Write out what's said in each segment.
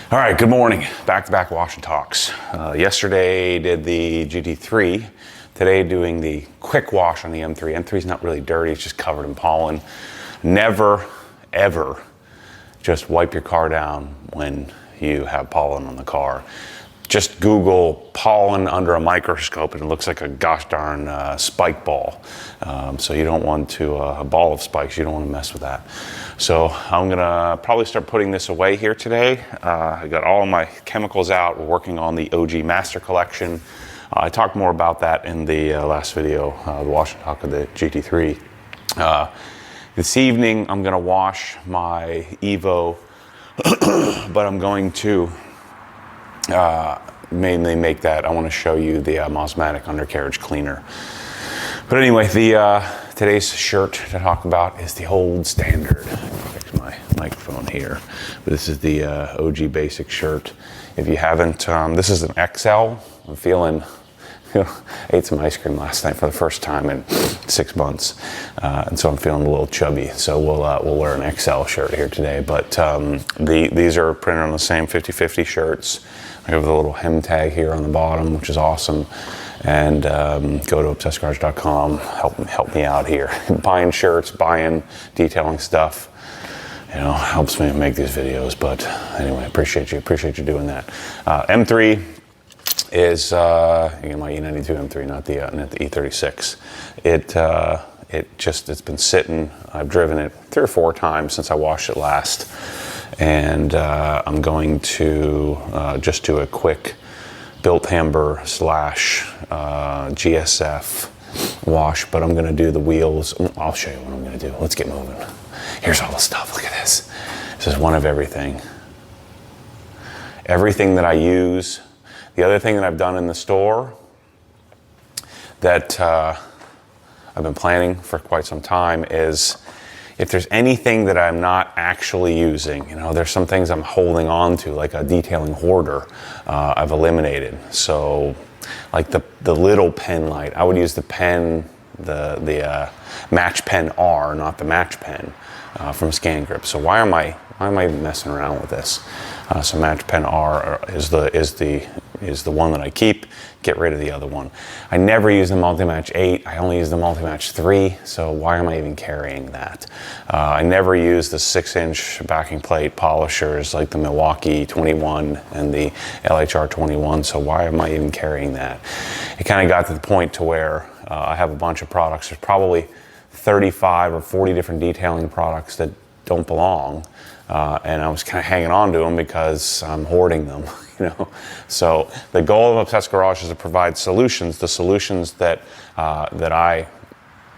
All right, good morning. Back-to-back wash and talks. Yesterday did the GT3. Today doing the quick wash on the M3. M3 is not really dirty, it's just covered in pollen. Never, ever just wipe your car down when you have pollen on the car. Just Google pollen under a microscope and it looks like a gosh darn spike ball. So you don't want to, a ball of spikes, you don't want to mess with that. So I'm gonna probably start putting this away here today. I got all of my chemicals out. We're working on the OG Master Collection. I talked more about that in the last video, the wash and talk of the GT3. This evening I'm gonna wash my Evo, but I'm going to mainly make that. I want to show you the Mosmatic undercarriage cleaner. But anyway, today's shirt to talk about is the old standard. Fix my microphone here. But this is the OG basic shirt. If you haven't, this is an XL. I'm feeling, ate some ice cream last night for the first time in 6 months, and so I'm feeling a little chubby. So we'll wear an XL shirt here today. But these are printed on the same 50/50 shirts. I have a little hem tag here on the bottom, which is awesome. And go to obsessedgarage.com. Help me out here. Buying shirts, buying, detailing stuff, helps me make these videos. But anyway, appreciate you doing that. M3 is my E92 M3, not the E36. It's been sitting. I've driven it 3 or 4 times since I washed it last, and I'm going to just do a quick built hamber / GSF wash, but I'm gonna do the wheels. I'll show you what I'm gonna do. Let's get moving. Here's all the stuff. Look at this. This is one of everything. Everything that I use. The other thing that I've done in the store that I've been planning for quite some time is, if there's anything that I'm not actually using, there's some things I'm holding on to, like a detailing hoarder, I've eliminated. So like the little pen light, I would use the pen, the Match Pen R, not the Match Pen from Scan Grip. So why am I messing around with this? So Match Pen R is the one that I keep. Get rid of the other one. I never use the Multi-Match 8. I only use the Multi-Match 3. So why am I even carrying that? I never use the 6-inch backing plate polishers like the Milwaukee 21 and the LHR 21. So why am I even carrying that? It kind of got to the point to where I have a bunch of products. There's probably 35 or 40 different detailing products that don't belong. And I was kind of hanging on to them because I'm hoarding them, So the goal of Obsessed Garage is to provide solutions, the solutions that I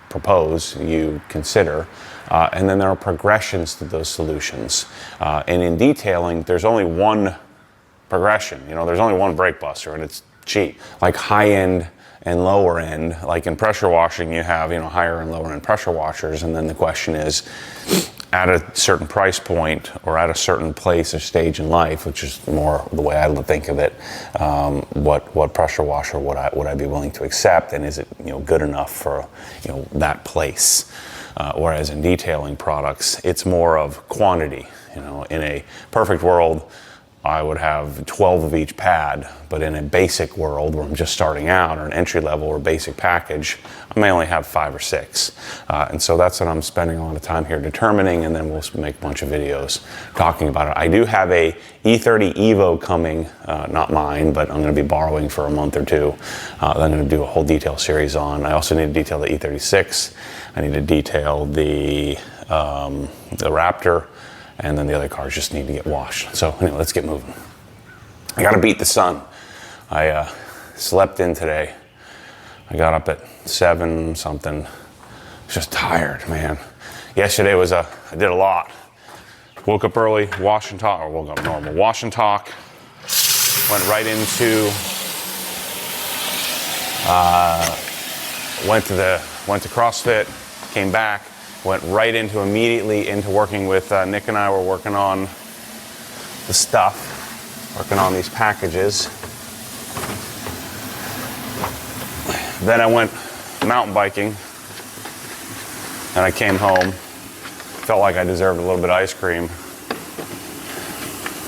propose you consider, and then there are progressions to those solutions. And in detailing, there's only one progression. There's only one brake buster, and it's cheap. Like high end and lower end, like in pressure washing, you have higher and lower end pressure washers, and then the question is, at a certain price point or at a certain place or stage in life, which is more the way I would think of it, what pressure washer would I be willing to accept, and is it good enough for that place? Whereas in detailing products, it's more of quantity. In a perfect world, I would have 12 of each pad, but in a basic world where I'm just starting out, or an entry level or basic package, I may only have 5 or 6. And so that's what I'm spending a lot of time here determining, and then we'll make a bunch of videos talking about it. I do have a E30 Evo coming, not mine, but I'm gonna be borrowing for a month or 2. That I'm gonna do a whole detail series on. I also need to detail the E36. I need to detail the Raptor. And then the other cars just need to get washed. So anyway, let's get moving. I gotta beat the sun. I slept in today. I got up at 7 something. Just tired, man. Yesterday I did a lot. Woke up early, wash and talk, or woke up normal. Wash and talk. Went right into, went to CrossFit, came back. Went right immediately into working with Nick, and I were working on the stuff, working on these packages. Then I went mountain biking, and I came home, felt like I deserved a little bit of ice cream.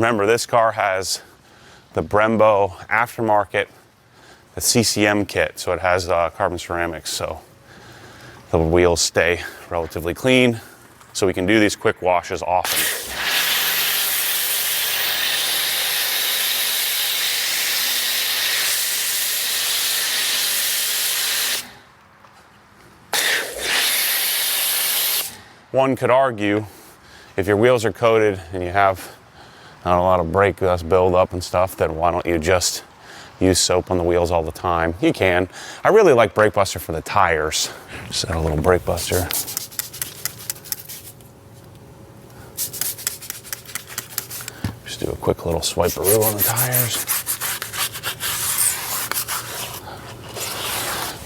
Remember, this car has the Brembo aftermarket, the CCM kit, so it has carbon ceramics, so the wheels stay relatively clean, so we can do these quick washes often. One could argue, if your wheels are coated and you have not a lot of brake dust buildup and stuff, then why don't you just use soap on the wheels all the time? You can. I really like Brake Buster for the tires. Just add a little Brake Buster. Just do a quick little swiperoo on the tires.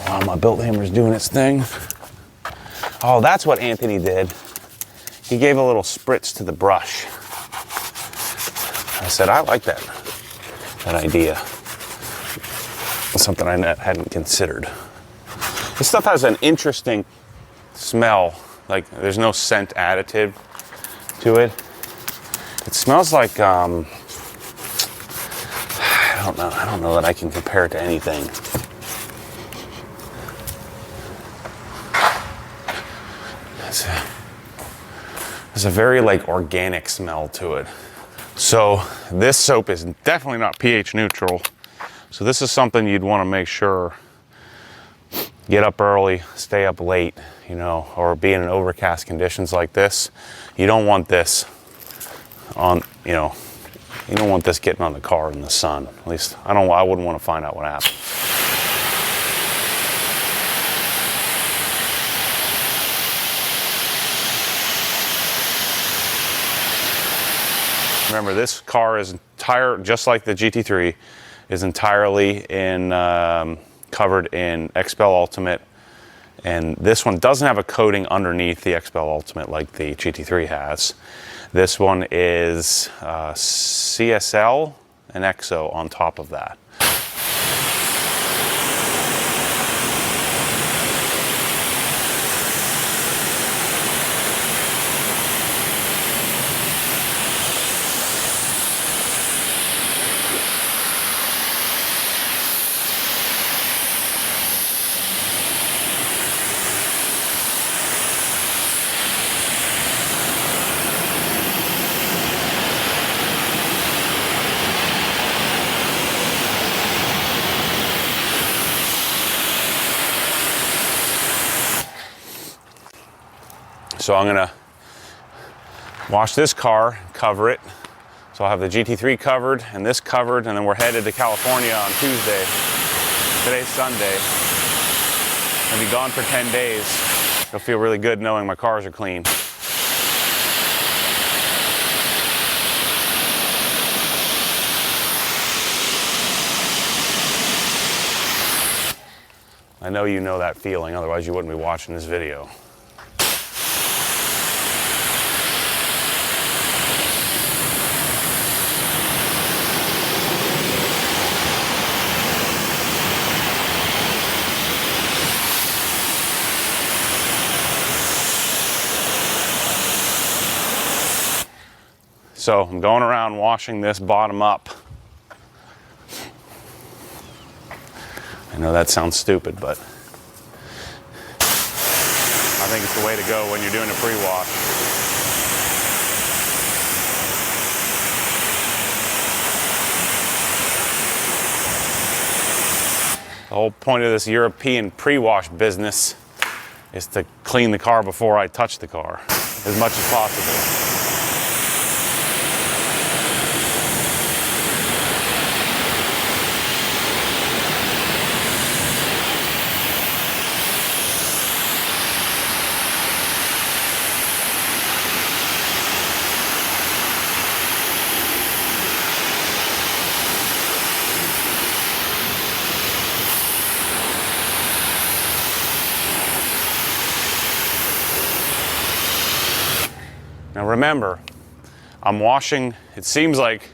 While my belt hammer's doing its thing. Oh, that's what Anthony did. He gave a little spritz to the brush. I said, I like that idea. It's something I hadn't considered. This stuff has an interesting smell. Like, there's no scent additive to it. It smells like, I don't know that I can compare it to anything. There's a very like organic smell to it. So this soap is definitely not pH neutral. So this is something you'd want to make sure, get up early, stay up late, you know, or be in overcast conditions like this. You don't want this on, you don't want this getting on the car in the sun. At least I wouldn't want to find out what happened. Remember, this car is just like the GT3, is entirely covered in XPEL Ultimate, and this one doesn't have a coating underneath the XPEL Ultimate like the GT3 has. This one is CSL and EXO on top of that. So I'm gonna wash this car, cover it. So I'll have the GT3 covered and this covered, and then we're headed to California on Tuesday. Today's Sunday. I'll be gone for 10 days. It'll feel really good knowing my cars are clean. I know you know that feeling, otherwise you wouldn't be watching this video. So I'm going around washing this bottom up. I know that sounds stupid, but I think it's the way to go when you're doing a pre-wash. The whole point of this European pre-wash business is to clean the car before I touch the car as much as possible. Now remember, I'm washing, it seems like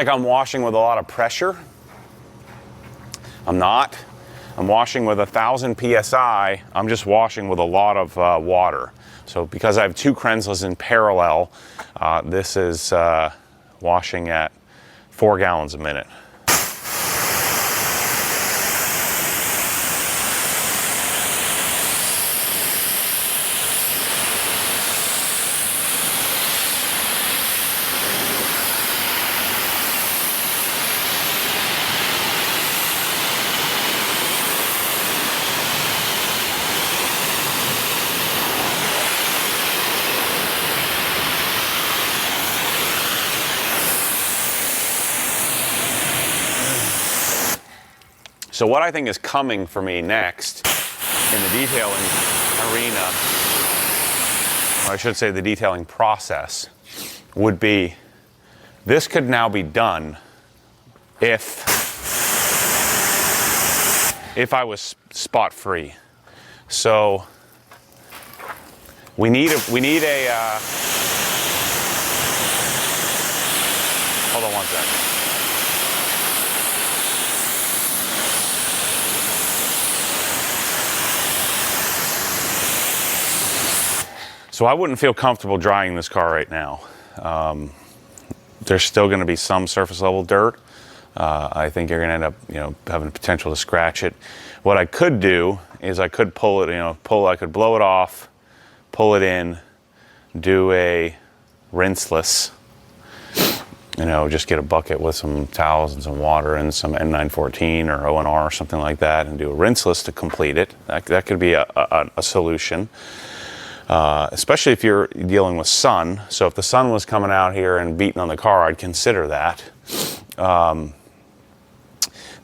I'm washing with a lot of pressure. I'm not. I'm washing with 1,000 PSI. I'm just washing with a lot of water. So because I have two Krenslas in parallel, this is washing at 4 gallons a minute. So what I think is coming for me next in the detailing arena, or I should say the detailing process, would be this could now be done if I was spot free. So we need a hold on one second. So I wouldn't feel comfortable drying this car right now. There's still going to be some surface level dirt. I think you're going to end up, having the potential to scratch it. What I could do is I could pull it, I could blow it off, pull it in, do a rinseless, just get a bucket with some towels and some water and some N914 or ONR or something like that, and do a rinseless to complete it. That could be a solution. Especially if you're dealing with sun. So if the sun was coming out here and beating on the car, I'd consider that.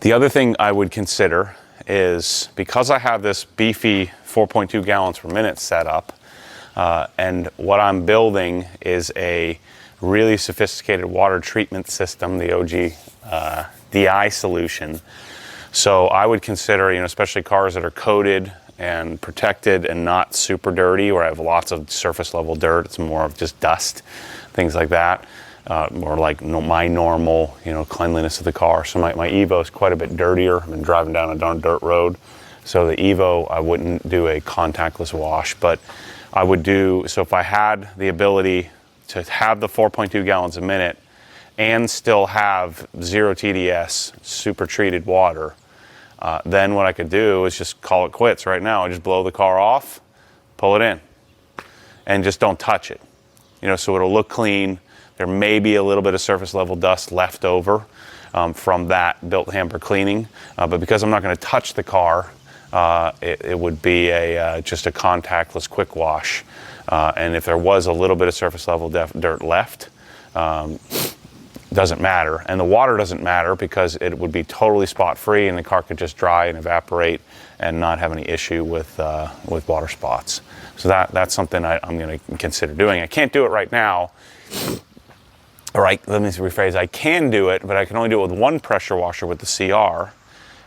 The other thing I would consider is, because I have this beefy 4.2 gallons per minute set up, and what I'm building is a really sophisticated water treatment system, the OG DI solution. So I would consider, especially cars that are coated and protected and not super dirty, where I have lots of surface level dirt, it's more of just dust, things like that, more like my normal, cleanliness of the car. So my Evo is quite a bit dirtier. I've been driving down a darn dirt road. So the Evo, I wouldn't do a contactless wash, but I would do, so if I had the ability to have the 4.2 gallons a minute and still have 0 TDS super treated water, then what I could do is just call it quits right now. I just blow the car off, pull it in, and just don't touch it. So it'll look clean. There may be a little bit of surface level dust left over from that built hamper cleaning, but because I'm not going to touch the car, it would be just a contactless quick wash. And if there was a little bit of surface level dirt left, doesn't matter, and the water doesn't matter because it would be totally spot free, and the car could just dry and evaporate and not have any issue with water spots. So that's something I'm going to consider doing. I can't do it right now. All right, let me rephrase. I can do it, but I can only do it with one pressure washer with the CR,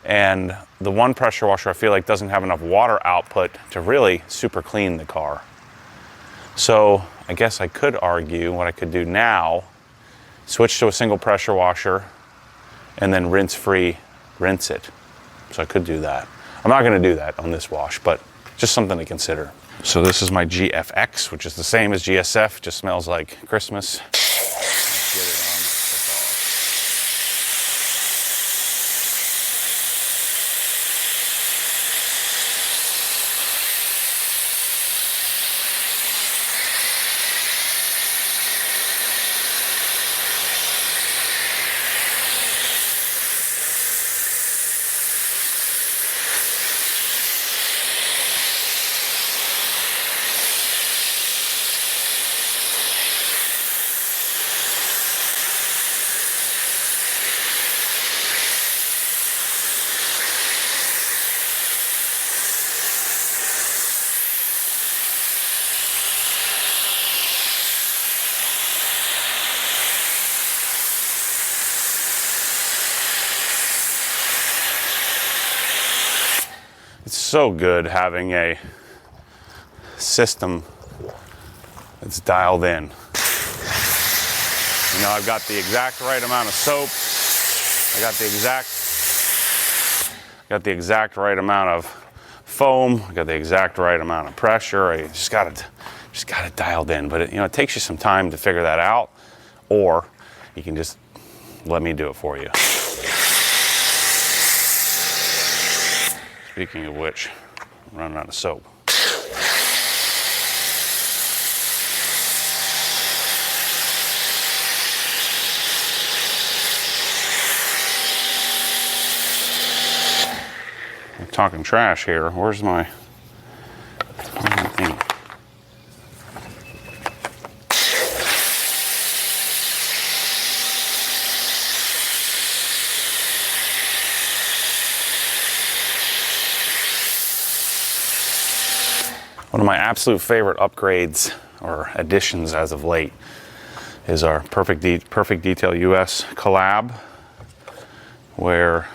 and the one pressure washer I feel like doesn't have enough water output to really super clean the car. So I guess I could argue what I could do now, switch to a single pressure washer, and then rinse it. So I could do that. I'm not going to do that on this wash, but just something to consider. So this is my GFX, which is the same as GSF, just smells like Christmas. Let's get it on. It's so good having a system that's dialed in. I've got the exact right amount of soap. I got the exact right amount of foam. I got the exact right amount of pressure. I just got to Just got it dialed in, but it, you know, it takes you some time to figure that out, or you can just let me do it for you. Speaking of which, I'm running out of soap. I'm talking trash here. Where's my thing? One of my absolute favorite upgrades or additions as of late is our Perfect Detail US collab, where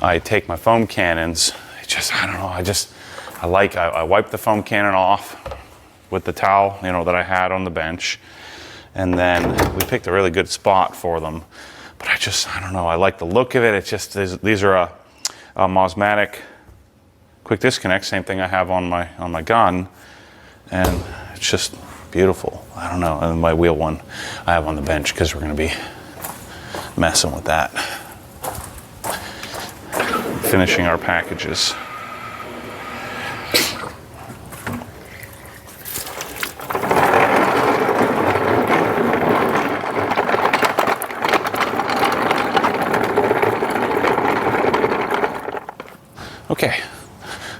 I take my foam cannons. I don't know, I wipe the foam cannon off with the towel, you know, that I had on the bench, and then we picked a really good spot for them. But I don't know, I like the look of it. It's just, these are a Mosmatic quick disconnect, same thing I have on my gun, and it's just beautiful. I don't know, and my wheel one I have on the bench because we're going to be messing with that. Finishing our packages. Okay.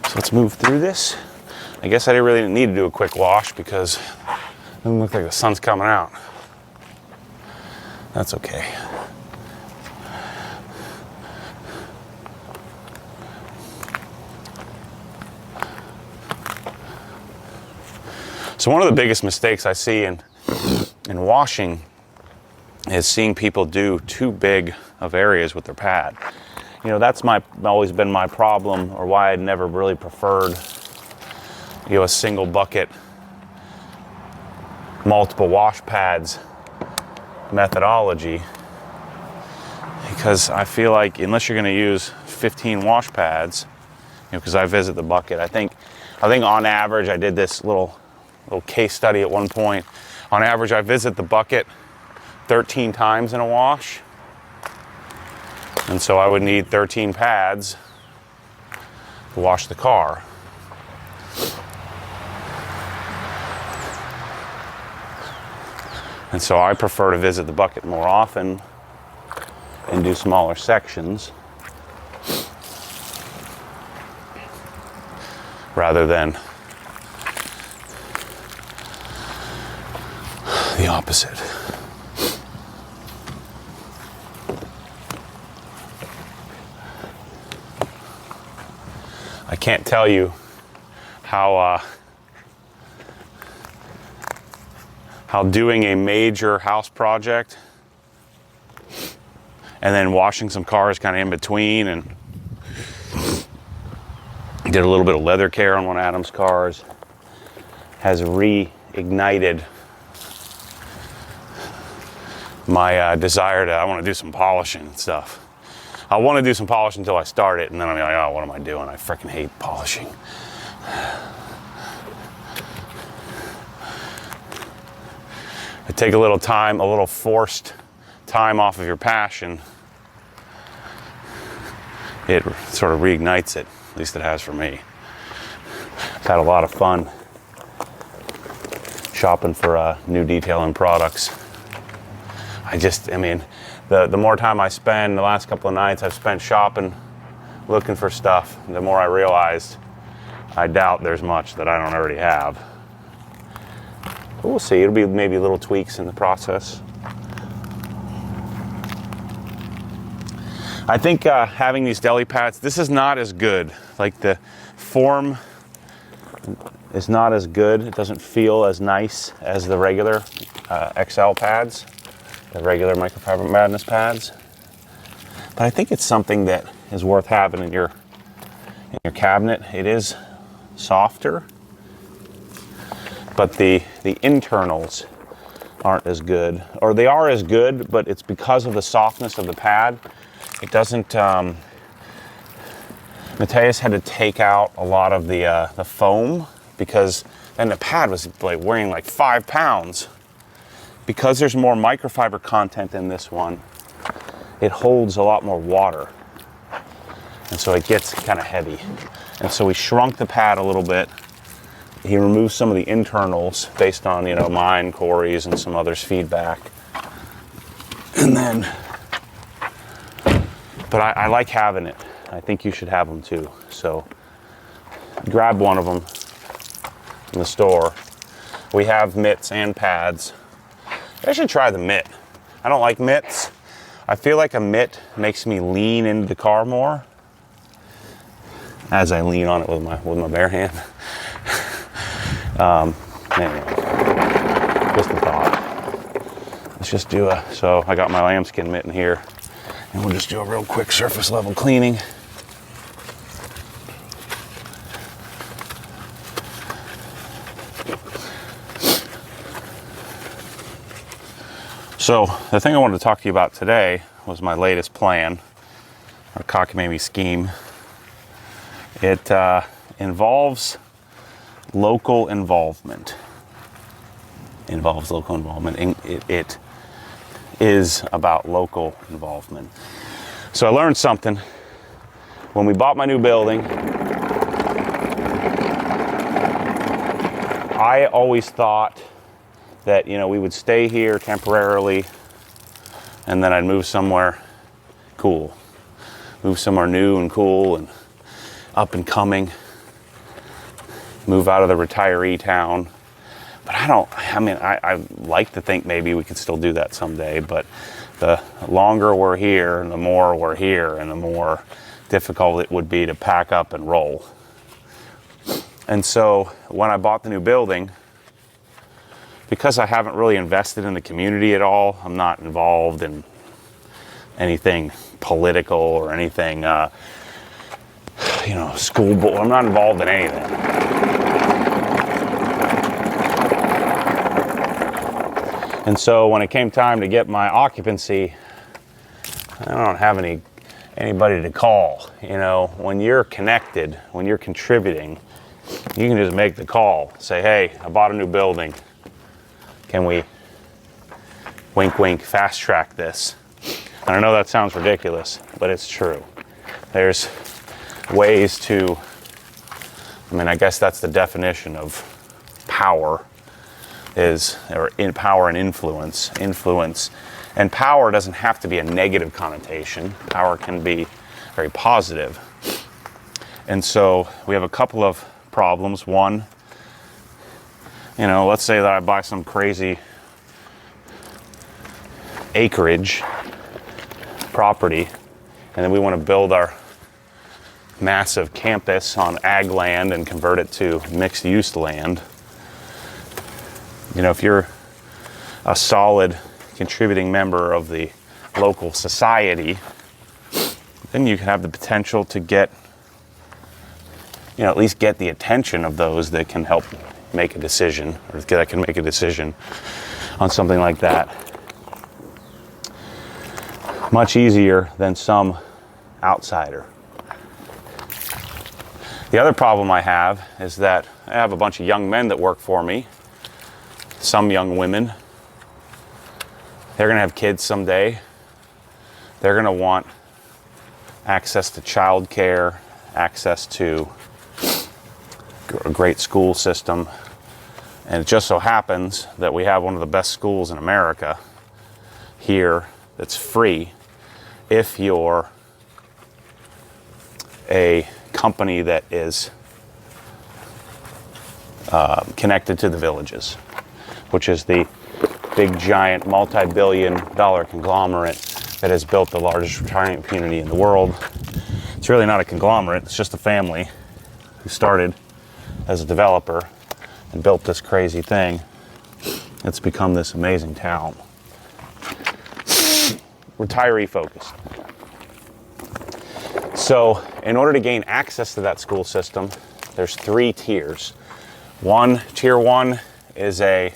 So let's move through this. I guess I didn't really need to do a quick wash because it doesn't look like the sun's coming out. That's okay. So one of the biggest mistakes I see in washing is seeing people do too big of areas with their pad. You know, that's always been my problem, or why I'd never really preferred, you know, a single bucket, multiple wash pads methodology. Because I feel like unless you're going to use 15 wash pads, you know, because I visit the bucket, I think on average, I did this little case study at one point. On average, I visit the bucket 13 times in a wash. And so I would need 13 pads to wash the car. And so I prefer to visit the bucket more often and do smaller sections rather than the opposite. I can't tell you how doing a major house project and then washing some cars kind of in between, and did a little bit of leather care on one of Adam's cars, has reignited my desire to, I want to do some polishing and stuff. I want to do some polishing until I start it, and then I'm like, oh, what am I doing? I freaking hate polishing. I take a little time, a little forced time off of your passion, it sort of reignites it. At least it has for me. I've had a lot of fun shopping for new detailing products. I mean, the more time I spend, the last couple of nights I've spent shopping, looking for stuff, the more I realized I doubt there's much that I don't already have. But we'll see. It'll be maybe little tweaks in the process. I think having these deli pads, this is not as good. Like, the form is not as good. It doesn't feel as nice as the regular XL pads, the regular Microfiber Madness pads. But I think it's something that is worth having in your cabinet. It is softer, but the internals aren't as good, or they are as good, but it's because of the softness of the pad. It doesn't, Mateus had to take out a lot of the foam because then the pad was like weighing like 5 pounds. Because there's more microfiber content in this one, it holds a lot more water. And so it gets kind of heavy. And so we shrunk the pad a little bit. He removed some of the internals based on, you know, mine, Corey's, and some others' feedback. And then, but I like having it. I think you should have them too. So grab one of them in the store. We have mitts and pads. I should try the mitt. I don't like mitts. I feel like a mitt makes me lean into the car more as I lean on it with my bare hand. Anyway, just a thought. Let's just do so I got my lambskin mitt in here, and we'll just do a real quick surface level cleaning. So the thing I wanted to talk to you about today was my latest plan, our cockamamie scheme. It involves local involvement. It is about local involvement. So I learned something when we bought my new building. I always thought that, you know, we would stay here temporarily and then I'd move somewhere cool. Move somewhere new and cool and up and coming. Move out of the retiree town. But I like to think maybe we could still do that someday, but the longer we're here and the more we're here and the more difficult it would be to pack up and roll. And so when I bought the new building, because I haven't really invested in the community at all, I'm not involved in anything political or anything, school board. I'm not involved in anything. And so when it came time to get my occupancy, I don't have anybody to call. You know, when you're connected, when you're contributing, you can just make the call. Say, hey, I bought a new building. Can we, wink, wink, fast track this? And I know that sounds ridiculous, but it's true. There's ways to, I guess that's the definition of power, power and influence. Influence. And power doesn't have to be a negative connotation. Power can be very positive. And so we have a couple of problems. One, let's say that I buy some crazy acreage property, and then we want to build our massive campus on ag land and convert it to mixed use land. If you're a solid contributing member of the local society, then you can have the potential to get, at least get the attention of those that can help make a decision, or that can make a decision on something like that. Much easier than some outsider. The other problem I have is that I have a bunch of young men that work for me, some young women. They're going to have kids someday. They're going to want access to childcare, access to a great school system. And it just so happens that we have one of the best schools in America here that's free if you're a company that is connected to the Villages, which is the big giant multi-billion-dollar conglomerate that has built the largest retirement community in the world. It's really not a conglomerate, it's just a family who started as a developer and built this crazy thing. It's become this amazing town. Retiree focused. So in order to gain access to that school system, there's 3 tiers. Tier 1 is a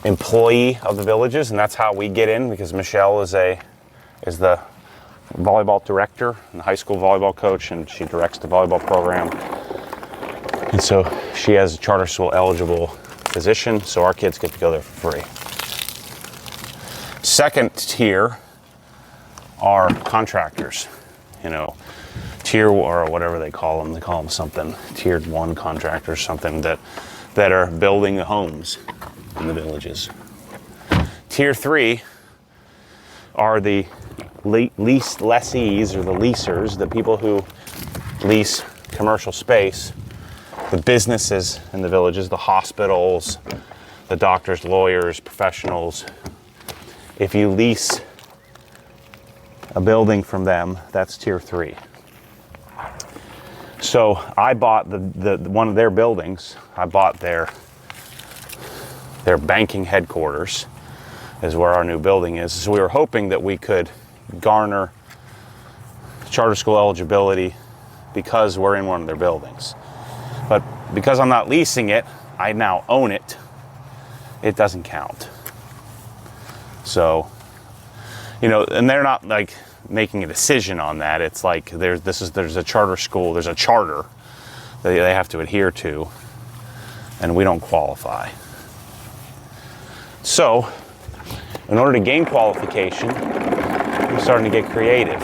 employee of the Villages, and that's how we get in, because Michelle is the volleyball director and high school volleyball coach, and she directs the volleyball program. And so she has a charter school eligible position, so our kids get to go there for free. Second tier are contractors, you know, tier or whatever they call them something, tiered 1 contractors, something that are building the homes in the villages. Tier 3 are the lease lessees, or the leasers, the people who lease commercial space, the businesses in the villages, the hospitals, the doctors, lawyers, professionals. If you lease a building from them, that's tier 3. So I bought the one of their buildings. I bought their banking headquarters is where our new building is. So we were hoping that we could garner charter school eligibility because we're in one of their buildings. But because I'm not leasing it, I now own it. It doesn't count. So, you know, and they're not like making a decision on that. It's like there's a charter school, there's a charter that they have to adhere to, and we don't qualify. So, in order to gain qualification, I'm starting to get creative.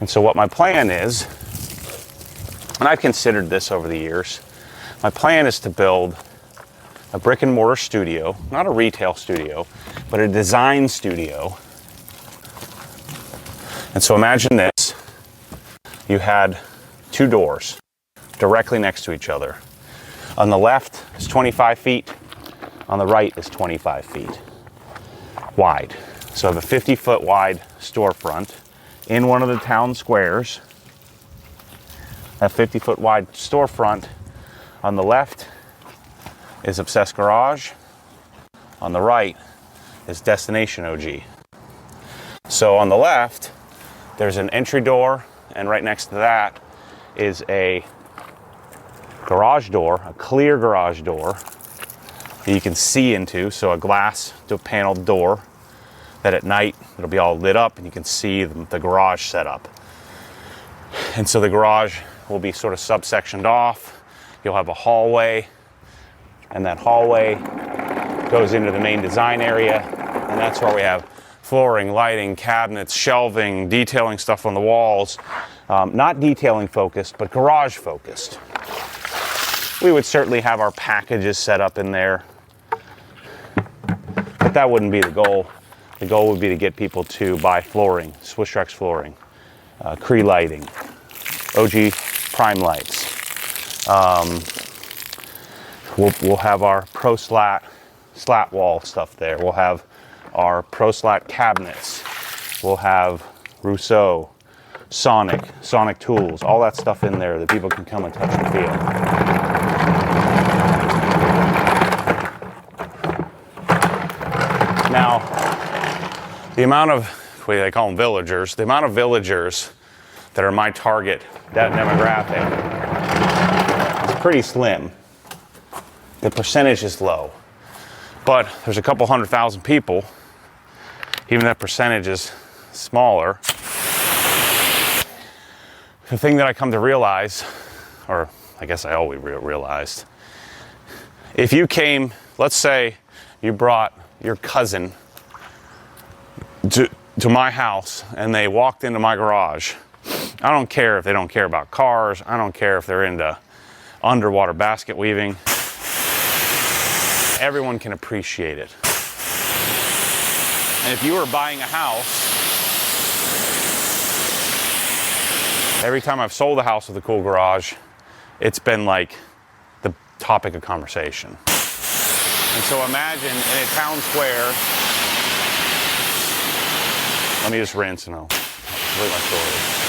And so what my plan is, and I've considered this over the years, my plan is to build a brick and mortar studio, not a retail studio, but a design studio. And so imagine this, you had 2 doors directly next to each other. On the left is 25 feet, on the right is 25 feet wide. So I have a 50-foot wide storefront in one of the town squares. That 50-foot wide storefront on the left is Obsessed Garage. On the right is Destination OG. So on the left, there's an entry door, and right next to that is a garage door, a clear garage door that you can see into, so a glass paneled door that at night it'll be all lit up and you can see the garage set up. And so the garage will be sort of subsectioned off. You'll have a hallway, and that hallway goes into the main design area, and that's where we have flooring, lighting, cabinets, shelving, detailing stuff on the walls. Not detailing focused, but garage focused. We would certainly have our packages set up in there, but that wouldn't be the goal. The goal would be to get people to buy flooring, Swiss Rex flooring, Cree lighting, OG Prime lights. We'll have our Pro Slat wall stuff there. We'll have our Pro Slat cabinets. We'll have Rousseau, Sonic tools, all that stuff in there that people can come and touch and feel. Now, the amount of, they call them villagers, the amount of villagers that are my target, that demographic, is pretty slim. The percentage is low. But there's a couple 100,000 people, even that percentage is smaller. The thing that I come to realize, or I guess I always realized, if you came, let's say you brought your cousin to my house and they walked into my garage, I don't care if they don't care about cars, I don't care if they're into underwater basket weaving, everyone can appreciate it. And if you were buying a house, every time I've sold a house with a cool garage, it's been like the topic of conversation. And so imagine in a town square, let me just rinse and I'll complete my story.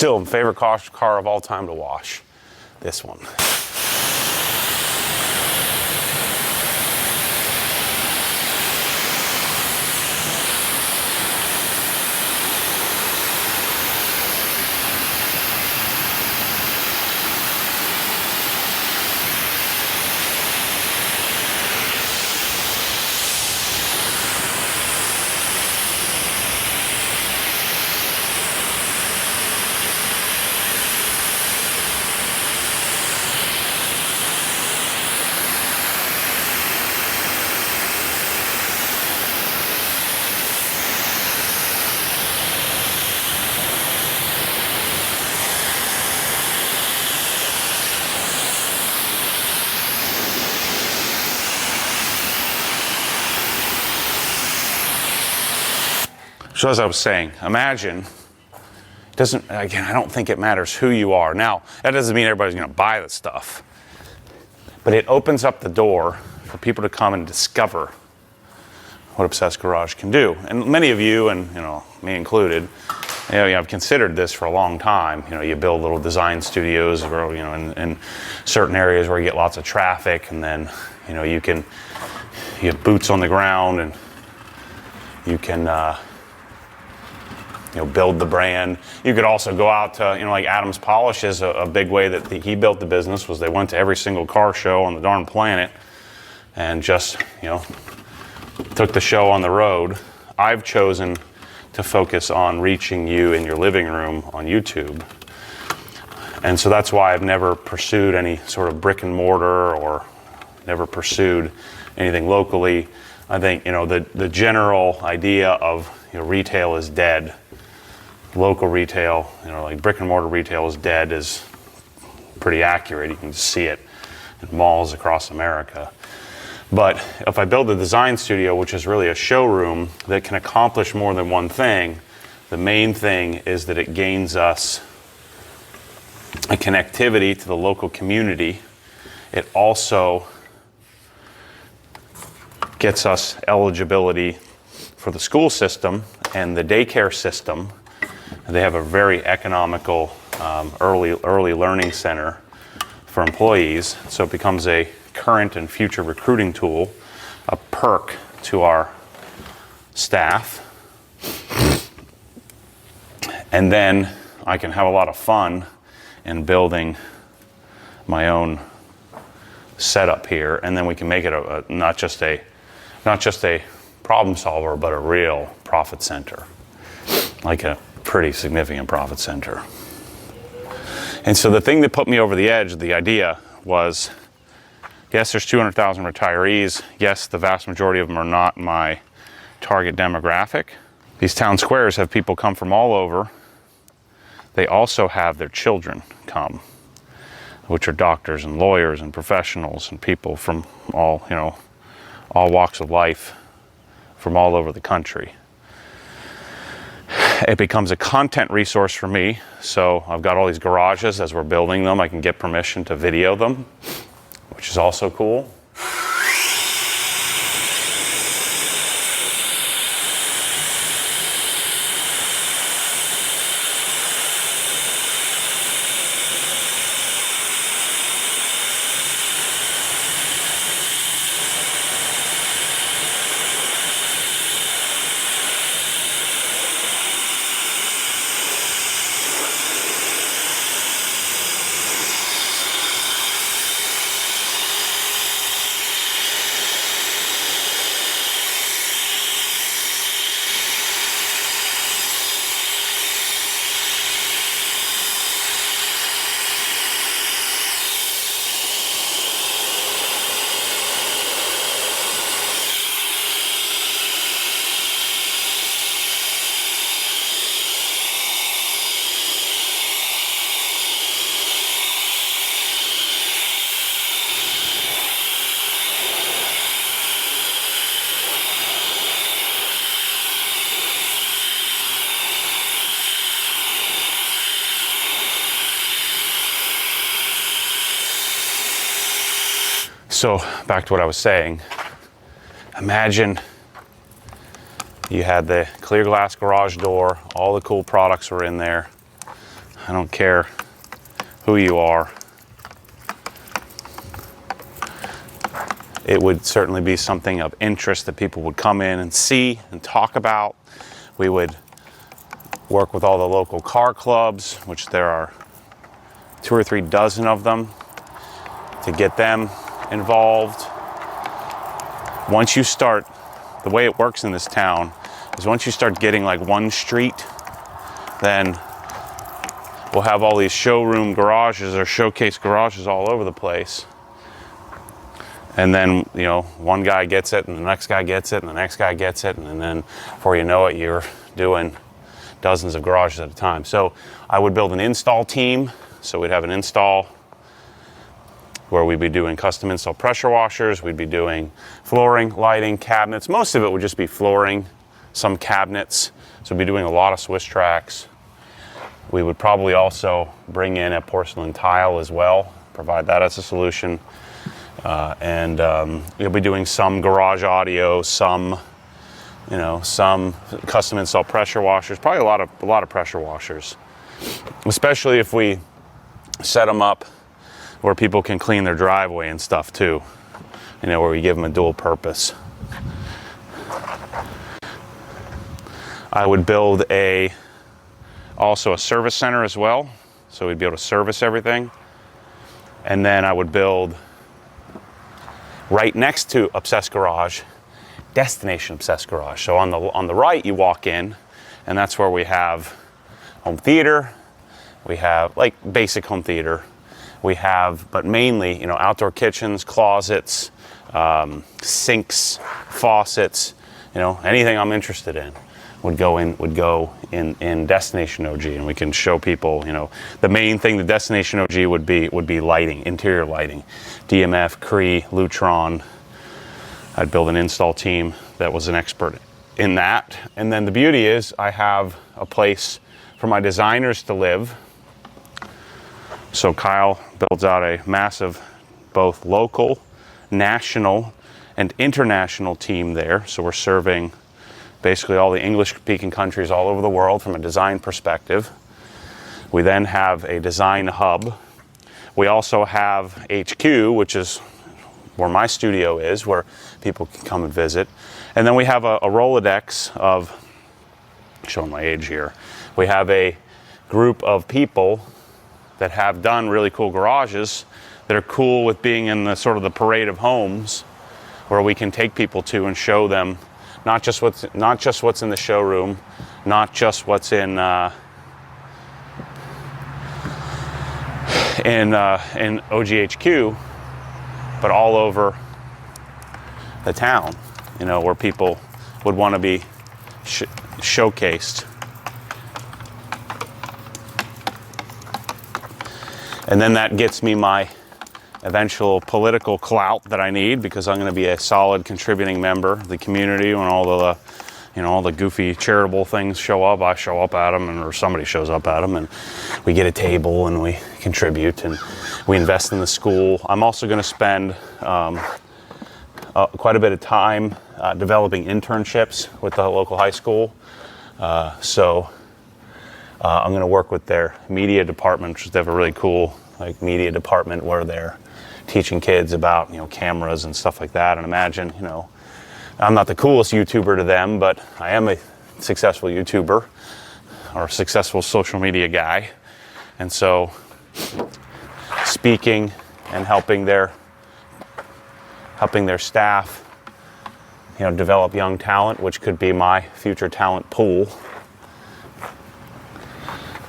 Still, my favorite car of all time to wash. This one. So as I was saying, imagine, again, I don't think it matters who you are. Now, that doesn't mean everybody's gonna buy the stuff, but it opens up the door for people to come and discover what Obsessed Garage can do. And many of you, and me included, I've considered this for a long time. You build little design studios, or in certain areas where you get lots of traffic, and then you have boots on the ground, and you can build the brand. You could also go out to, like Adams Polishes, a big way that he built the business was they went to every single car show on the darn planet and just, took the show on the road. I've chosen to focus on reaching you in your living room on YouTube. And so that's why I've never pursued any sort of brick and mortar or never pursued anything locally. I think, the general idea of retail is dead. Local retail, like brick and mortar retail is dead is pretty accurate. You can just see it in malls across America. But if I build a design studio, which is really a showroom that can accomplish more than one thing, the main thing is that it gains us a connectivity to the local community. It also gets us eligibility for the school system and the daycare system. They have a very economical early learning center for employees, so it becomes a current and future recruiting tool, a perk to our staff. And then I can have a lot of fun in building my own setup here, and then we can make it not just a problem solver, but a real profit center, like a pretty significant profit center. And so the thing that put me over the edge, the idea was, yes, there's 200,000 retirees. Yes, the vast majority of them are not my target demographic. These town squares have people come from all over. They also have their children come, which are doctors and lawyers and professionals and people from all walks of life from all over the country. It becomes a content resource for me. So I've got all these garages. As we're building them, I can get permission to video them, which is also cool. So back to what I was saying, imagine you had the clear glass garage door, all the cool products were in there, I don't care who you are. It would certainly be something of interest that people would come in and see and talk about. We would work with all the local car clubs, which there are 2 or 3 dozen of them, to get them involved. Once you start, the way it works in this town is once you start getting like one street, then we'll have all these showroom garages or showcase garages all over the place. And then, you know, one guy gets it and the next guy gets it and the next guy gets it. And then before you know it, you're doing dozens of garages at a time. So I would build an install team. So we'd have an install where we'd be doing custom install pressure washers. We'd be doing flooring, lighting, cabinets. Most of it would just be flooring, some cabinets. So we'd be doing a lot of Swiss tracks. We would probably also bring in a porcelain tile as well, provide that as a solution. You'll be doing some garage audio, some custom install pressure washers, probably a lot of pressure washers, especially if we set them up where people can clean their driveway and stuff too, you know, where we give them a dual purpose. I would build also a service center as well, so we'd be able to service everything. And then I would build right next to Obsessed Garage, Destination Obsessed Garage. So on the right, you walk in, and that's where we have home theater. We have like basic home theater. We have, but mainly, you know, outdoor kitchens, closets, sinks, faucets. You know, anything I'm interested in would go in Destination OG, and we can show people, you know, the main thing the Destination OG would be lighting, interior lighting, DMF, Cree, Lutron. I'd build an install team that was an expert in that. And then the beauty is I have a place for my designers to live. So Kyle builds out a massive, both local, national, and international team there. So we're serving basically all the English-speaking countries all over the world from a design perspective. We then have a design hub. We also have HQ, which is where my studio is, where people can come and visit. And then we have a Rolodex of, showing my age here, we have a group of people that have done really cool garages that are cool with being in the sort of the parade of homes, where we can take people to and show them not just what's in the showroom, not just what's in OGHQ, but all over the town, you know, where people would want to be showcased. And then that gets me my eventual political clout that I need, because I'm going to be a solid contributing member of the community. When all the goofy charitable things show up, I show up at them, or somebody shows up at them, and we get a table and we contribute and we invest in the school. I'm also going to spend quite a bit of time developing internships with the local high school. So I'm going to work with their media department, which they have a really cool media department where they're teaching kids about, you know, cameras and stuff like that. And imagine, you know, I'm not the coolest YouTuber to them, but I am a successful YouTuber or a successful social media guy. And so speaking and helping their staff, you know, develop young talent, which could be my future talent pool.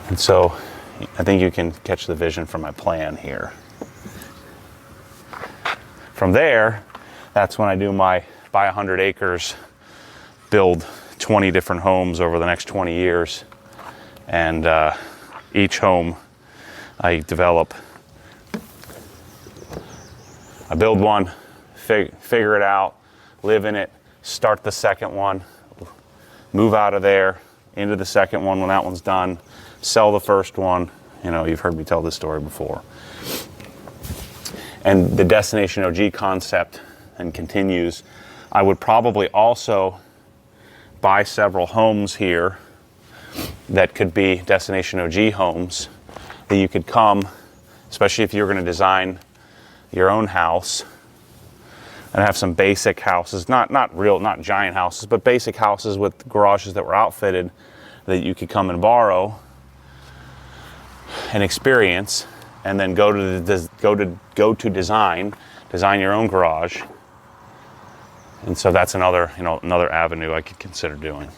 And so I think you can catch the vision from my plan here. From there, that's when I do my buy 100 acres, build 20 different homes over the next 20 years. And each home I develop, I build one, figure it out, live in it, start the second one, move out of there into the second one when that one's done, sell the first one. You know, you've heard me tell this story before. And the Destination OG concept and continues. I would probably also buy several homes here that could be Destination OG homes, that you could come, especially if you're going to design your own house and have some basic houses, not giant houses, but basic houses with garages that were outfitted that you could come and borrow and experience, and then go to design your own garage. And so that's another avenue I could consider doing.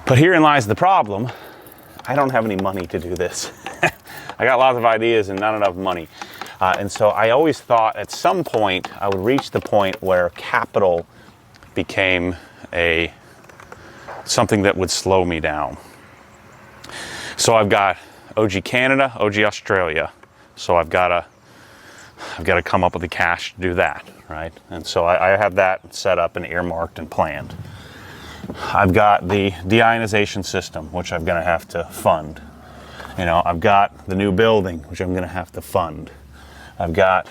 But herein lies the problem. I don't have any money to do this. I got lots of ideas and not enough money. And so I always thought at some point I would reach the point where capital became something that would slow me down. So I've got OG Canada, OG Australia. So I've got to come up with the cash to do that, right? And so I have that set up and earmarked and planned. I've got the deionization system, which I'm going to have to fund. I've got the new building, which I'm going to have to fund. I've got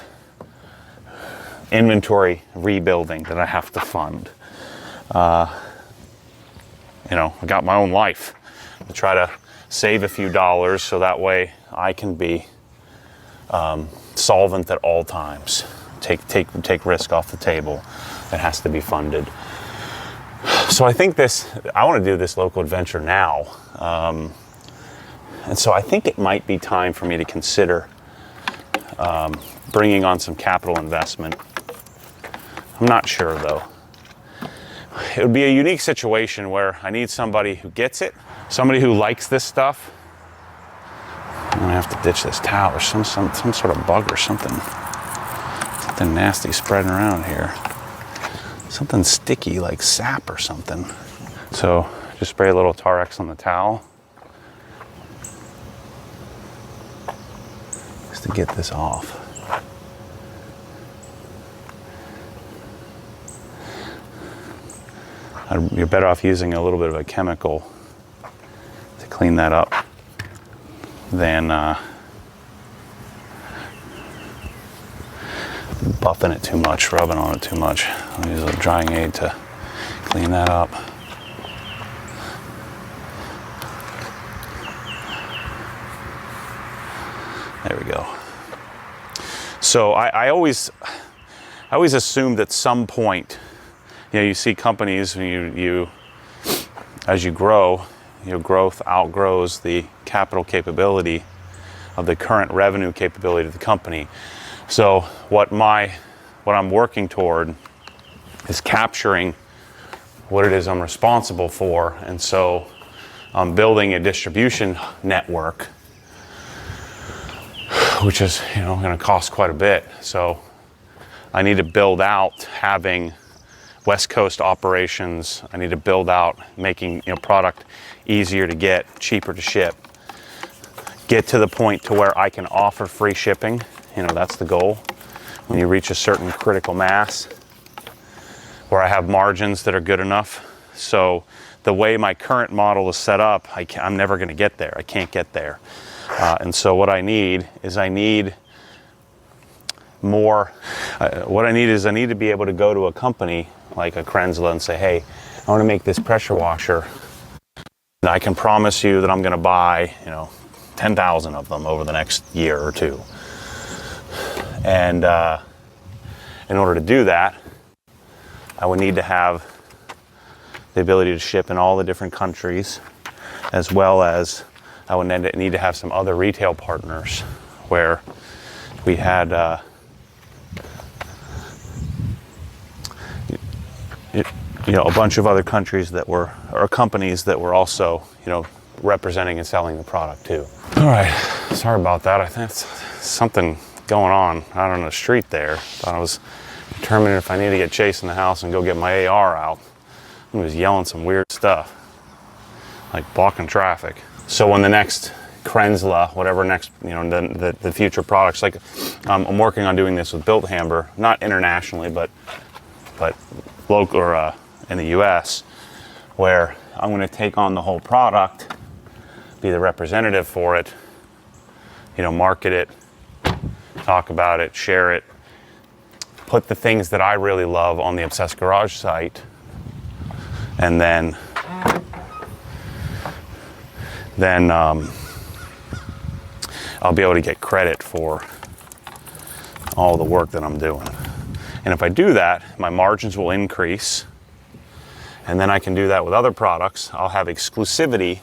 inventory rebuilding that I have to fund. I got my own life to try to save a few dollars so that way I can be solvent at all times. Take risk off the table. It has to be funded. So I think I want to do this local adventure now. And so I think it might be time for me to consider bringing on some capital investment. I'm not sure though. It would be a unique situation where I need somebody who gets it, somebody who likes this stuff. I'm gonna have to ditch this towel. There's some sort of bug or something nasty spreading around here. Something sticky like sap or something. So just spray a little Tarex on the towel just to get this off. You're better off using a little bit of a chemical to clean that up than buffing it too much, rubbing on it too much. I'll use a drying aid to clean that up. There we go. So I always assumed at some point, you see companies, as you grow, your growth outgrows the capital capability of the current revenue capability of the company. So what I'm working toward is capturing what it is I'm responsible for. And so I'm building a distribution network, which is, going to cost quite a bit. So I need to build out having West Coast operations. I need to build out making product easier to get, cheaper to ship. Get to the point to where I can offer free shipping. That's the goal. When you reach a certain critical mass where I have margins that are good enough. So the way my current model is set up, I'm never going to get there. I can't get there. And so what I need more. I need to be able to go to a company like a Krenzla and say, hey, I want to make this pressure washer. And I can promise you that I'm going to buy, 10,000 of them over the next year or two. And in order to do that, I would need to have the ability to ship in all the different countries, as well as I would need to have some other retail partners where we had a bunch of other countries or companies that were also, representing and selling the product too. All right, sorry about that. I think it's something going on out on the street there. Thought I was determining if I need to get Chase in the house and go get my AR out. He was yelling some weird stuff, like blocking traffic. So when the next Krenzla, whatever next, the future products, like I'm working on doing this with Built Hamber, not internationally, but local or in the U.S., where I'm going to take on the whole product, be the representative for it, market it, talk about it, share it, put the things that I really love on the Obsessed Garage site, and then then I'll be able to get credit for all the work that I'm doing. And if I do that, my margins will increase. And then I can do that with other products. I'll have exclusivity,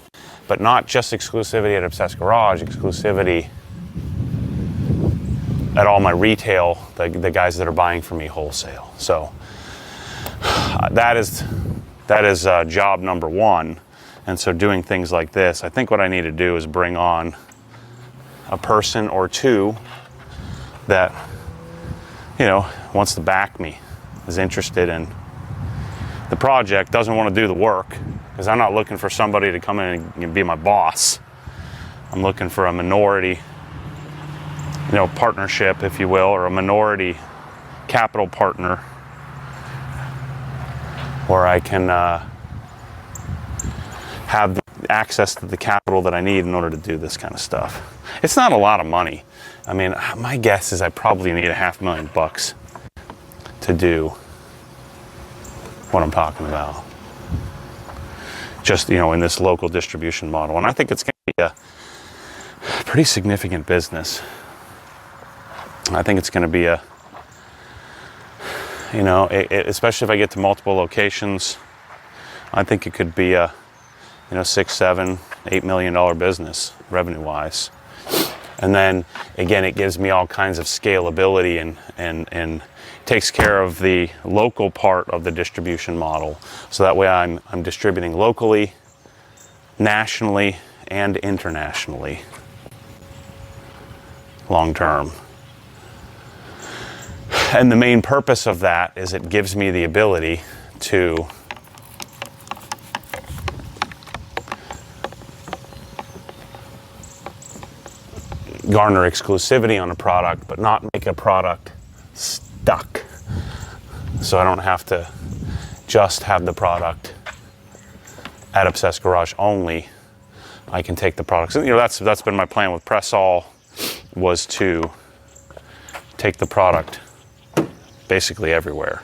but not just exclusivity at Obsessed Garage, exclusivity at all my retail, the guys that are buying from me wholesale. So that is job number one. And so doing things like this, I think what I need to do is bring on a person or two that, wants to back me, is interested in the project, doesn't want to do the work, because I'm not looking for somebody to come in and be my boss. I'm looking for a minority, partnership, if you will, or a minority capital partner where I can have access to the capital that I need in order to do this kind of stuff. It's not a lot of money. I mean, my guess is I probably need $500,000 to do what I'm talking about. Just, in this local distribution model. And I think it's going to be a pretty significant business. I think it's going to be especially if I get to multiple locations, I think it could be a, $6, $7, $8 million business revenue-wise. And then again, it gives me all kinds of scalability and takes care of the local part of the distribution model. So that way I'm distributing locally, nationally, and internationally long term. And the main purpose of that is it gives me the ability to garner exclusivity on a product, but not make a product stuck. So I don't have to just have the product at Obsessed Garage only. I can take the products. That's been my plan with Press All, was to take the product basically everywhere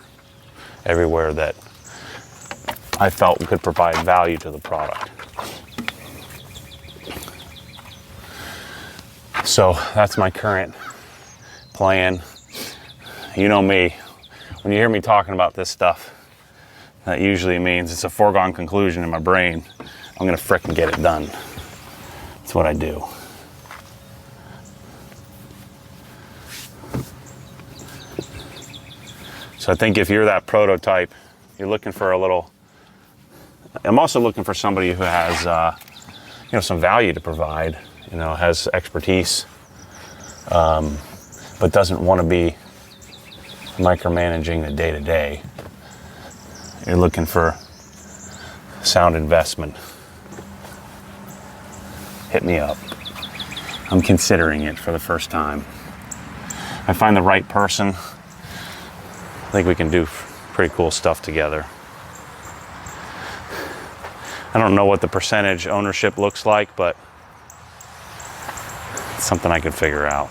that I felt could provide value to the product. So that's my current plan. You know me, when you hear me talking about this stuff, that usually means it's a foregone conclusion in my brain. I'm gonna frickin' get it done. That's what I do. So I think if you're that prototype, you're looking for I'm also looking for somebody who has, some value to provide, has expertise, but doesn't want to be micromanaging the day-to-day. You're looking for sound investment. Hit me up. I'm considering it for the first time. If I find the right person, I think we can do pretty cool stuff together. I don't know what the percentage ownership looks like, but it's something I could figure out.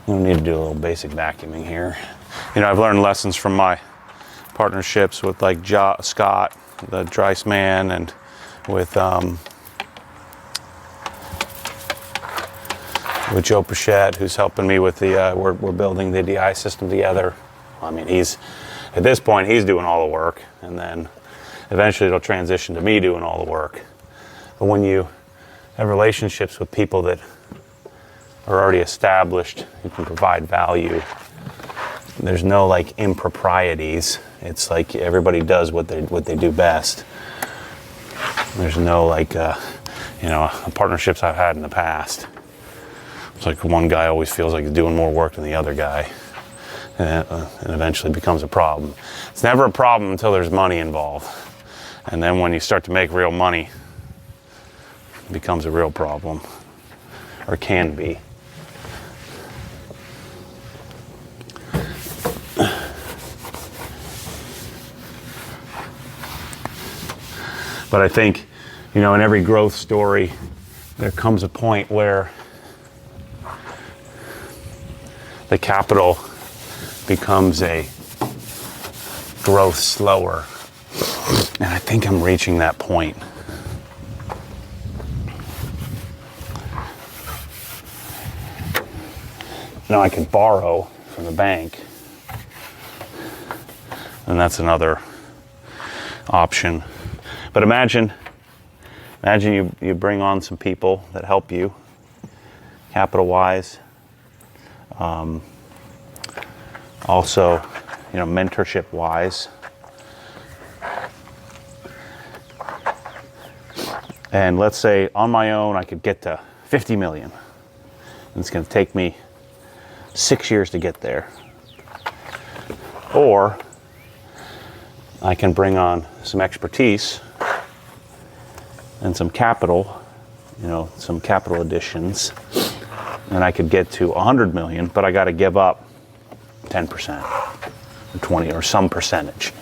We need to do a little basic vacuuming here. I've learned lessons from my partnerships with like Scott, the Drice Man, and with Joe Pichette, who's helping me with the, we're building the DI system together. I mean, at this point, he's doing all the work, and then eventually it'll transition to me doing all the work. But when you have relationships with people that are already established, who can provide value, there's no like improprieties. It's like everybody does what they do best. There's no like, partnerships I've had in the past. It's like one guy always feels like he's doing more work than the other guy, and eventually becomes a problem. It's never a problem until there's money involved. And then when you start to make real money, it becomes a real problem, or can be. But I think, in every growth story, there comes a point where the capital becomes a growth slower. And I think I'm reaching that point. Now I could borrow from the bank, and that's another option. But imagine you bring on some people that help you capital wise. Also, mentorship wise. And let's say on my own I could get to 50 million. And it's going to take me 6 years to get there. Or I can bring on some expertise and some capital, some capital additions, and I could get to 100 million, but I got to give up 10% or 20 or some percentage.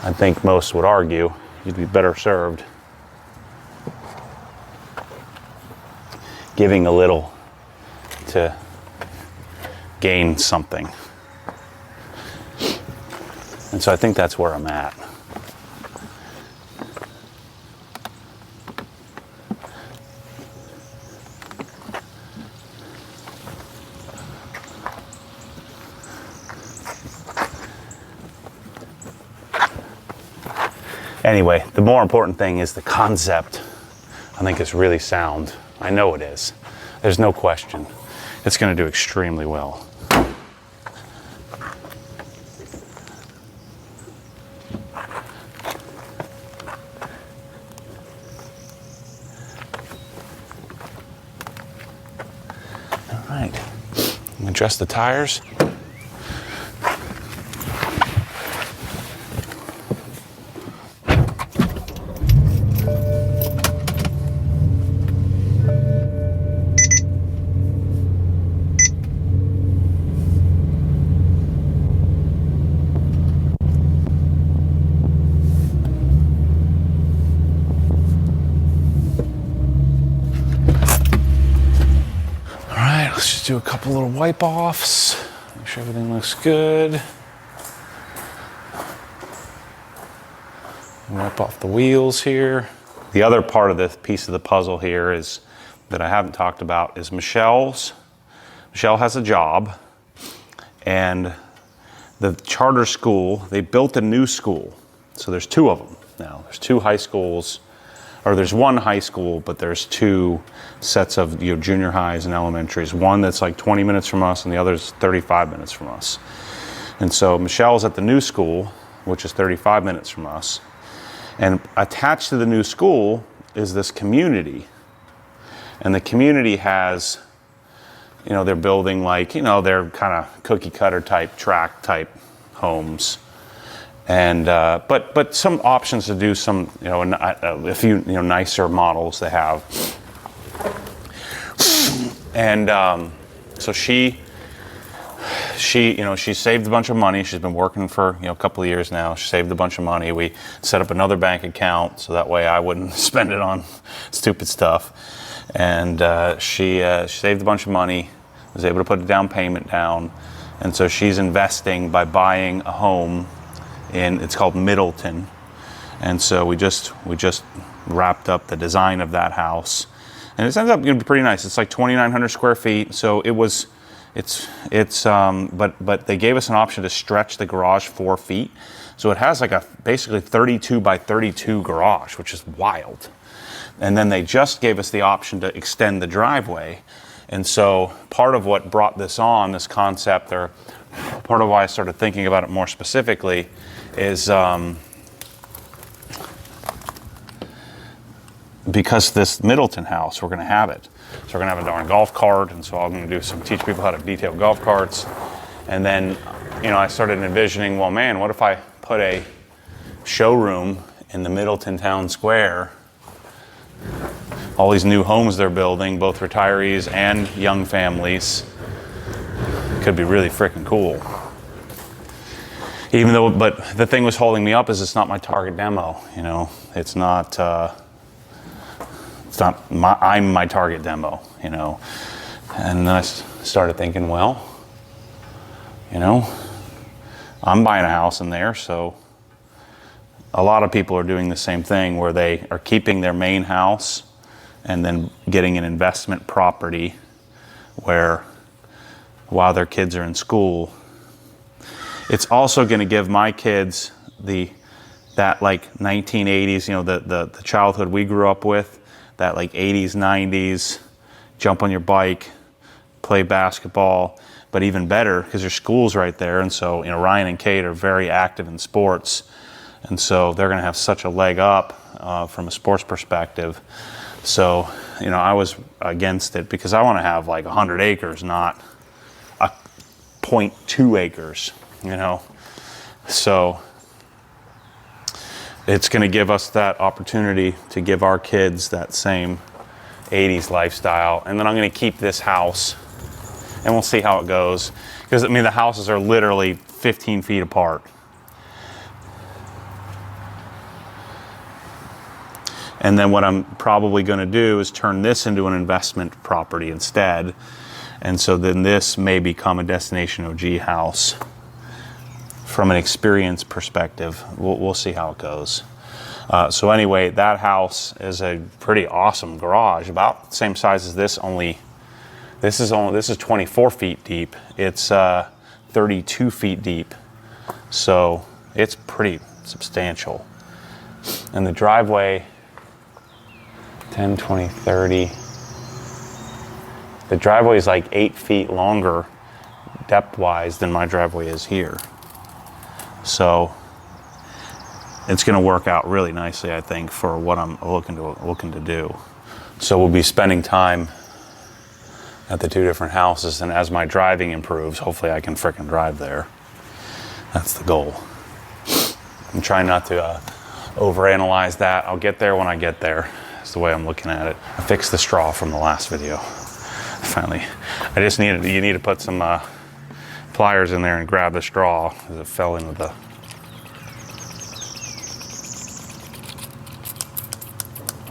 I think most would argue you'd be better served giving a little to gain something. And so I think that's where I'm at. Anyway, the more important thing is the concept. I think it's really sound. I know it is. There's no question. It's going to do extremely well. All right. Adjust the tires. Do a couple little wipe offs, make sure everything looks good. Wipe off the wheels here. The other part of this piece of the puzzle here is that I haven't talked about is Michelle's. Michelle has a job, and the charter school, they built a new school. So there's two of them now. There's two high schools, or there's one high school, but there's two sets of junior highs and elementaries. One that's like 20 minutes from us, and the other's 35 minutes from us. And so Michelle's at the new school, which is 35 minutes from us. And attached to the new school is this community. And the community has, they're building they're kind of cookie cutter type, tract type homes. And but some options to do some a few nicer models they have. And so she saved a bunch of money. She's been working for a couple of years now. She saved a bunch of money. We set up another bank account so that way I wouldn't spend it on stupid stuff. And she saved a bunch of money, was able to put a down payment down, and so she's investing by buying a home it's called Middleton. And so we just wrapped up the design of that house, and it ends up going to be pretty nice. It's like 2,900 square feet. So but they gave us an option to stretch the garage 4 feet. So it has like a basically 32 by 32 garage, which is wild. And then they just gave us the option to extend the driveway. And so part of what brought this concept, or part of why I started thinking about it more specifically, is because this Middleton house, we're going to have it. So we're going to have a darn golf cart, and so I'm going to teach people how to detail golf carts. And then, I started envisioning, well, man, what if I put a showroom in the Middleton Town Square? All these new homes they're building, both retirees and young families. Could be really freaking cool. But the thing was holding me up is it's not my target demo. It's not. I'm my target demo. And then I started thinking, well, you know, I'm buying a house in there, so a lot of people are doing the same thing where they are keeping their main house and then getting an investment property where while their kids are in school. It's also going to give my kids that like 1980s, you know, the childhood we grew up with, that like 80s, 90s, jump on your bike, play basketball, but even better because their school's right there. And so, you know, Ryan and Kate are very active in sports. And so they're going to have such a leg up from a sports perspective. So, you know, I was against it because I want to have like 100 acres, not a 0.2 acres, you know. So it's going to give us that opportunity to give our kids that same 80s lifestyle. And then I'm going to keep this house and we'll see how it goes. Because, I mean, the houses are literally 15 feet apart. And then what I'm probably going to do is turn this into an investment property instead. And so then this may become a Destination OG house from an experience perspective. We'll see how it goes. So anyway, that house is a pretty awesome garage, about the same size as this, only this is 24 feet deep. It's 32 feet deep. So it's pretty substantial. And the driveway, 10, 20, 30. The driveway is like 8 feet longer depth-wise than my driveway is here. So it's going to work out really nicely, I think, for what I'm looking to do. So we'll be spending time at the two different houses, and as my driving improves, hopefully I can frickin' drive there. That's the goal. I'm trying not to overanalyze that. I'll get there when I get there. That's the way I'm looking at it. I fixed the straw from the last video. Finally, you need to put some pliers in there and grab the straw because it fell into the.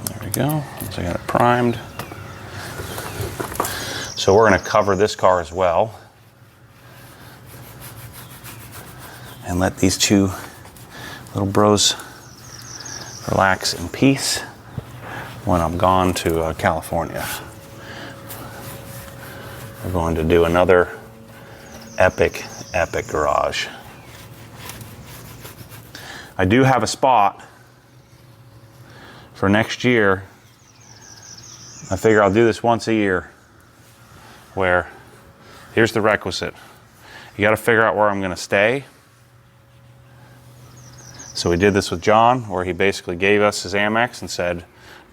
There we go. Once I got it primed. So we're going to cover this car as well and let these two little bros relax in peace when I'm gone to California. We're going to do another epic garage. I do have a spot for next year. I figure I'll do this once a year, where here's the requisite. You got to figure out where I'm going to stay. So we did this with John, where he basically gave us his Amex and said,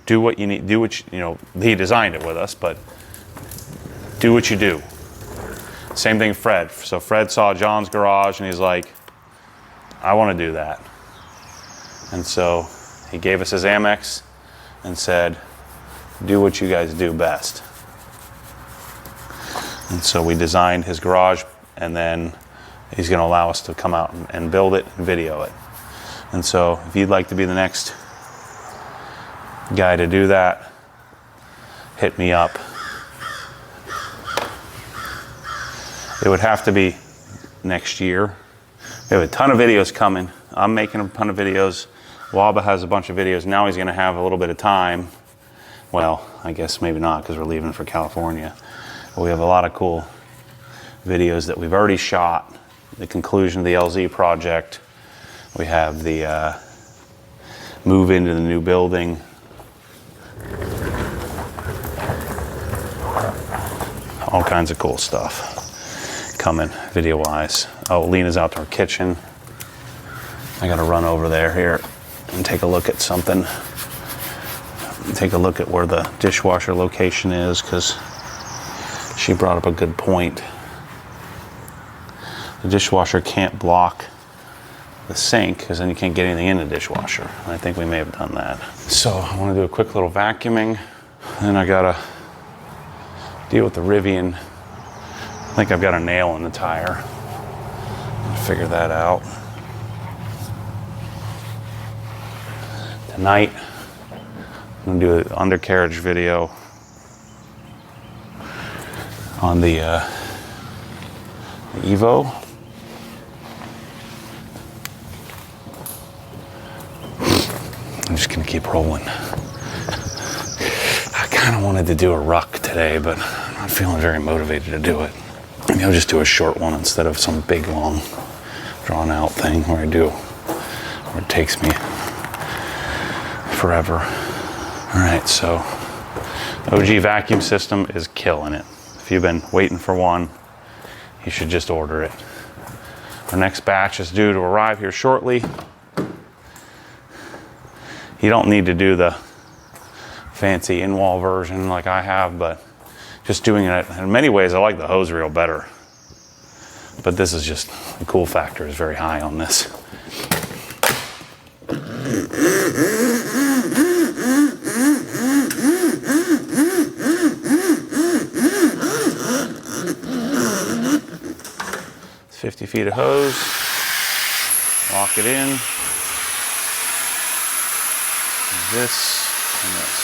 do what you need, do what you know, he designed it with us, but do what you do. Same thing Fred. So Fred saw John's garage and he's like, I want to do that. And so he gave us his Amex and said, do what you guys do best. And so we designed his garage, and then he's going to allow us to come out and build it and video it. And so if you'd like to be the next guy to do that, hit me up. It would have to be next year. We have a ton of videos coming. I'm making a ton of videos. Waba has a bunch of videos. Now he's going to have a little bit of time. Well, I guess maybe not, because we're leaving for California. But we have a lot of cool videos that we've already shot. The conclusion of the LZ project. We have the move into the new building. All kinds of cool stuff coming video-wise. Oh, Lena's outdoor kitchen. I gotta run over there here and take a look at something. Take a look at where the dishwasher location is, because she brought up a good point. The dishwasher can't block the sink, because then you can't get anything in the dishwasher. And I think we may have done that. So I want to do a quick little vacuuming. Then I gotta deal with the Rivian. I think I've got a nail in the tire. I'll figure that out. Tonight, I'm gonna do an undercarriage video. on the Evo. I'm just gonna keep rolling. I kind of wanted to do a ruck today, but I'm not feeling very motivated to do it. Maybe I'll just do a short one instead of some big, long, drawn out thing where it takes me forever. All right, so OG vacuum system is killing it. If you've been waiting for one, you should just order it. Our next batch is due to arrive here shortly. You don't need to do the fancy in-wall version like I have, but just doing it, in many ways, I like the hose reel better. But this is just, the cool factor is very high on this. It's 50 feet of hose. Lock it in. This and this.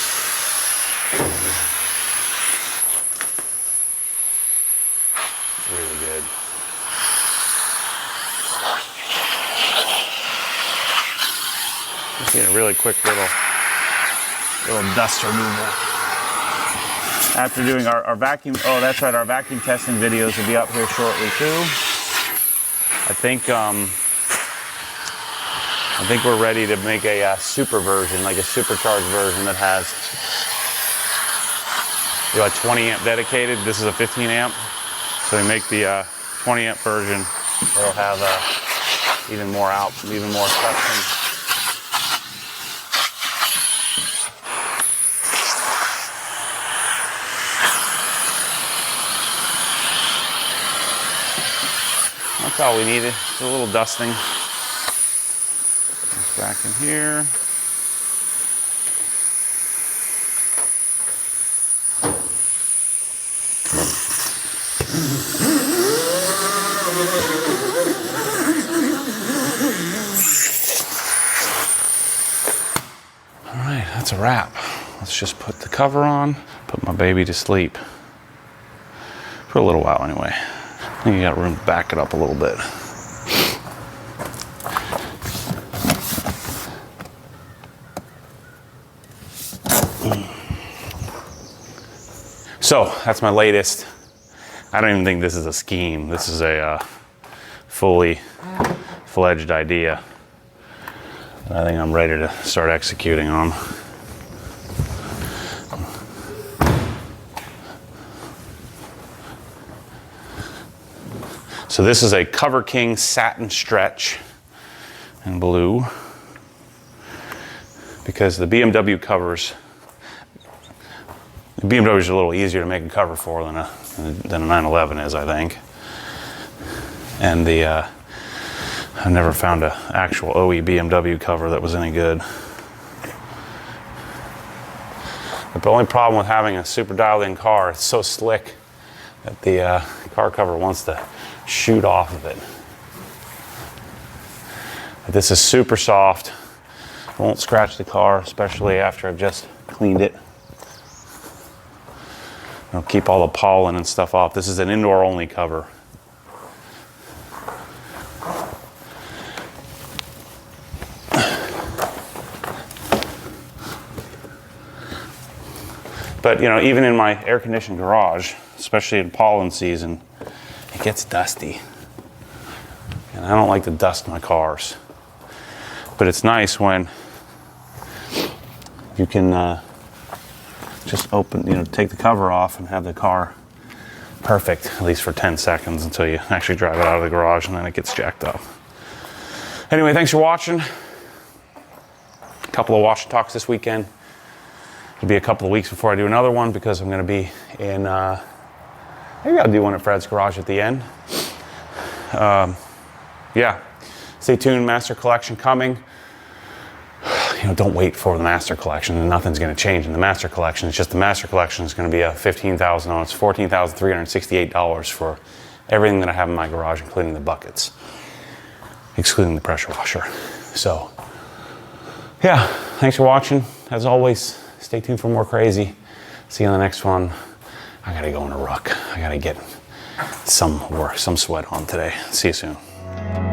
Really good. Just need a really quick little dust removal. After doing our vacuum, oh that's right, our vacuum testing videos will be up here shortly too. I think we're ready to make a super version, like a supercharged version that has a 20 amp dedicated. This is a 15 amp. So we make the 20 amp version. It'll have even more suction. That's all we needed. Just a little dusting. Back in here. All right, that's a wrap. Let's just put the cover on, put my baby to sleep. For a little while anyway. I think you got room to back it up a little bit. So that's my latest. I don't even think this is a scheme. This is a fully fledged idea that I think I'm ready to start executing on. So this is a Cover King satin stretch in blue, because the BMW covers, the BMW is a little easier to make a cover for than a 911 is, I think. And I've never found an actual OE BMW cover that was any good. But the only problem with having a super dialed-in car, it's so slick that the car cover wants to shoot off of it. But this is super soft. Won't scratch the car, especially after I've just cleaned it. It'll keep all the pollen and stuff off. This is an indoor-only cover. But you know, even in my air-conditioned garage, especially in pollen season, it gets dusty. And I don't like to dust my cars. But it's nice when you can just take the cover off and have the car perfect, at least for 10 seconds until you actually drive it out of the garage and then it gets jacked up. Anyway, thanks for watching. A couple of wash and talks this weekend. It'll be a couple of weeks before I do another one because I'm going to be in, maybe I'll do one at Fred's garage at the end. Yeah, stay tuned, Master Collection coming. You know, don't wait for the Master Collection and nothing's going to change in the Master Collection. It's just the Master Collection is going to be a $15,000, it's $14,368 for everything that I have in my garage, including the buckets, excluding the pressure washer. So, yeah, thanks for watching. As always, stay tuned for more crazy. See you on the next one. I gotta go on a ruck. I gotta get some work, some sweat on today. See you soon.